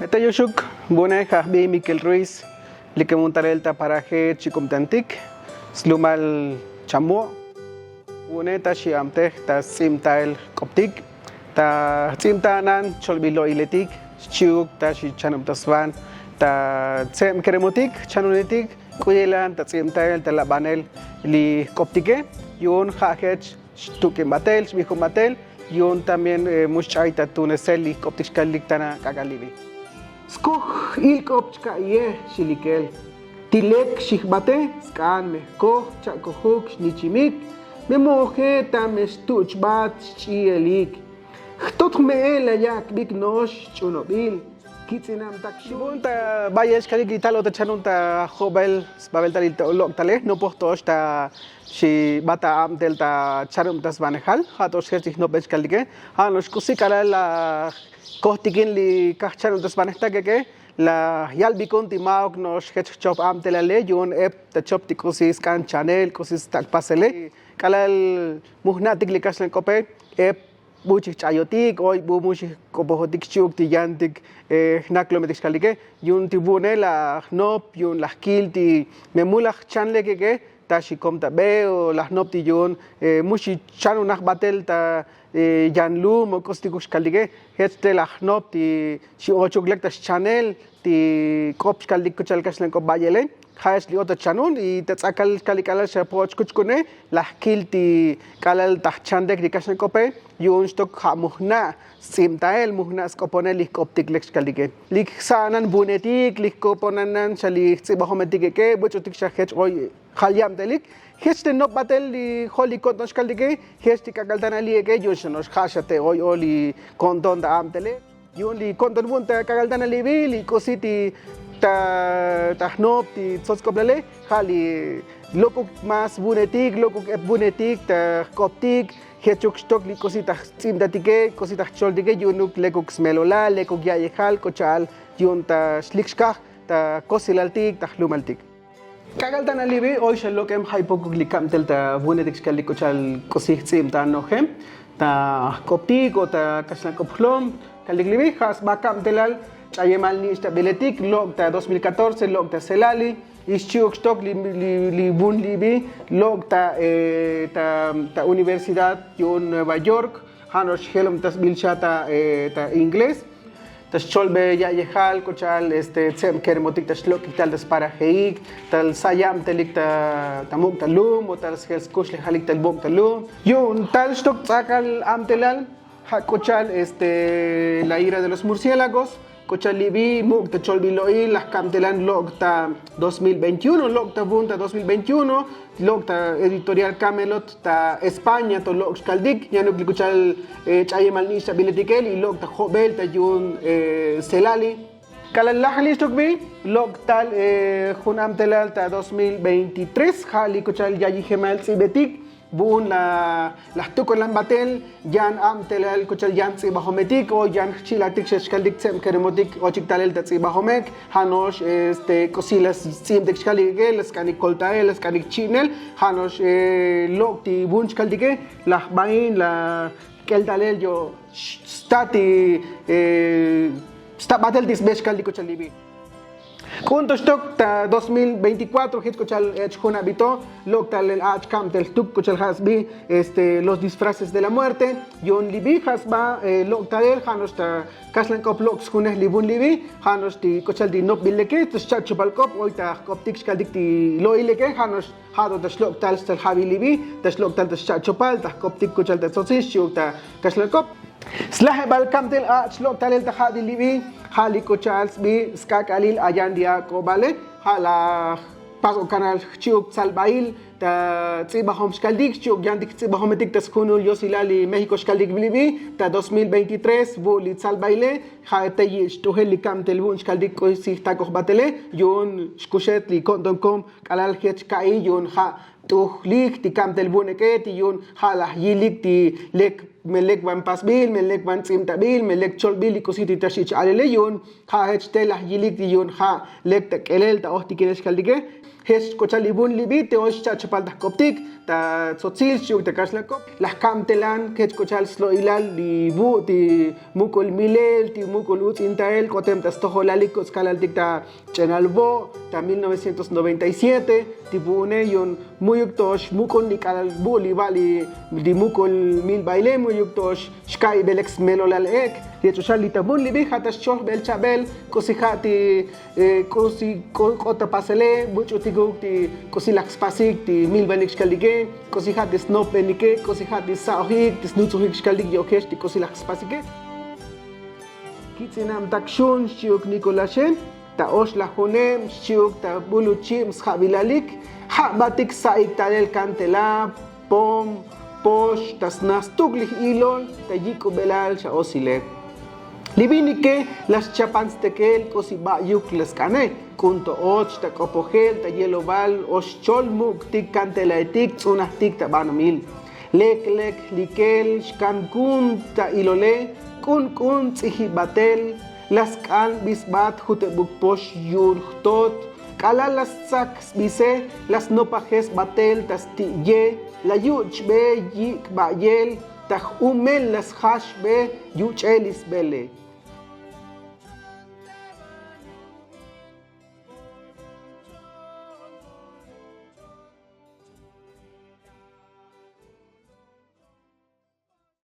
Metayushuk, Bune, Jahbi, Miquel Ruiz, Liquemuntarelta Paraje, Chicumtantic, Slumal Chamu, Bune, Tashiamtech, Ta Simtael Coptic, Ta Simtanan, Cholbilo Iletic, Chuk, Tashi Chanum Tasvan, Ta Sem Keremotic, Chanunetic, Kuyelan, Ta Simtael, Ta Labanel, Li Coptique, Yun Hahech, Tukimatel, Mijumatel, Yun también Muschaita Tunesel, Li Coptic Calictana Cagalibi. Skoh ilkopchka ye shilikel. Tilek shihbate skan me koh chakohuk nichimik. Me moje tames tuchbat chielik. Khtot me yak big nosh chunobil. Kitsinam takshun ta bayes kalik italo ta chanunta hobel babel talil ta lok tale no postos ta shi bata am delta charum tas banehal hatos hertich no bes kalike hanos kusikala la Kohtikin li kahchanun tas banehta que la yalbi conti maok nos hech chop am telale yun ep ta chop tikosis kan channel kosis tak pasele kalal muhnatik li kaslen kope ep buchi chayotik hoy bu muchi kopohotik chuk ti yantik naklometik kalike yun tibune la nop yun la kilti memulach chanle que tashi komta be o la nop ti yun muchi chanunach batel ta Janlu mokostikush kaldige heste la hnop ti si ochuglek tas channel ti kop kaldik kuchalkas len kop bayele khas li ota chanun y tatsakal kalikala se poch kuchkune la kil ti kalal ta chandek dikasen kope yun stok khamuhna simtael muhna skopone li koptik lex kaldige lik sanan bunetik lik koponanan sali tsibahometik ke bochotik shakhet oy khalyam delik Heste no batel li holi kontos kaldige, heste kakaldana li ege yushanos khashate hoy oli konton da amtele. Yun li konton bunta kakaldana li bi li kositi ta hnop ti tsoskoblale, hali lokuk mas bunetik, lokuk ep bunetik ta koptik, hechuk stok li kosita tsimdatike, kosita choldige yunuk lekuk smelola, lekuk yayehal kochal yun ta slikskah ta kosilaltik ta hlumaltik. Kagaltan alibi hoy shalokem hypoglycam delta bunetik skaliko chal kosih tsim ta nohem ta koptik o ta kaslan kophlom kaliglibi has bakam telal chayemal ni stabilitik log ta 2014 log ta selali ischiuk stok li bun libi log ta ta universidad yon Nueva York hanos helom tas bilchata ta inglés tas cholbe ya yehal kochal tsem kermotik tas lokik tal tas paraheik tal sayam telik ta tamuk talum o tal hels kush halik tal bok talum yun tal stok tsakal amtelal ha kochal la ira de los murciélagos kochal libi muk ta cholbi loi las kamtelan lokta 2021 lokta bunta 2021 lokta editorial Camelot ta España to lok kaldik yanuk likuchal chayemal ni stabilitikel y lokta hobel ta yun selali kalalahli stokbi loktal junam telal ta 2023 hali kuchal yayi gemal sibetik bun la tukon lambatel yan am telal kuchal yan tsibahometik o yan chilatik shkaldik tsem keremotik o chiktalel ta tsibahomek hanos kosilas sim de shkalige skanik koltael skanik chinel hanos lokti bun shkaldike la bain la keltalel yo stati stabatel dis beshkaldiko chalibi Kunto stok ta 2024 hit kochal echjun habito loktal el achkam tel tuk kochal hasbi los disfraces de la muerte yon libi hasba loktal el hanos ta kaslan kop loks kuneh libun libi hanos ti kochal di nop bileke to chacho balkop oita koptik skaldik ti loileke hanos hado ta loktal stal habi libi ta loktal ta chacho pal ta koptik kochal ta sosis ta kaslan kop Slahe balkam tel loktal el ta hadi libi Haliko Charles B. Skakalil Ayandia Kobale, Hala Paso Canal Chuk Salbail, ta Tsiba Hom Skaldik, Chuk Yandik Tsiba Hometik Taskunul Yosilali, Mexico Skaldik Blibi, ta 2023, Bulit Salbaile, Haetei Tuheli Kam Telbun Skaldik Kosi Takos Batele, Yun Shkushet Li Kondom Kalal Het Kai, Yun Ha tuhlik ti kam tel buneke ti yun halah yilik ti lek melek van pasbil melek van tsimtabil melek cholbil ikositi tashich alele yun ha hech telah yilik ti yun ha lek ta kelel ta ohti kines kaldige hes kochalibun libi te osh chachapal ta koptik ta tsotzil shuk ta kashlakop las kam telan kech kochal slo ilal libu ti mukol milel ti mukol utzintael kotem ta stoholalik koskalal tikta chenalbo ta 1997 ti bune yun muyuktosh mukol nikal buli bali di mukol mil baile muyuktosh shkai belex melolal ek yechoshal litabun libi hatash choh bel chabel kosihati kosi kota pasele buchuti ti kosilax pasik ti mil banik shkalige kosihati snop benike kosihati saohik ti snutsuhik shkalig yokesh ti kosilax pasike kitsinam takshun shiuk nikolashen ta osh la honem shiuk ta buluchim schabilalik ha batik saik talel kantela pom posh tas nastuglich ilol ta yiko belal shaosile libinike las chapanstekel kosiba yuk les kane kunto och ta kopogel ta yeloval osh cholmuk tik kantelaetik tsunahtik ta banomil lek likel shkan kun ta ilole kun tsihibatel las kan bisbat hutebuk posh yurtot kala las sak bise las nopajes batel tas tiye la yuch be yik bayel taj umel las hash be yuchelis bele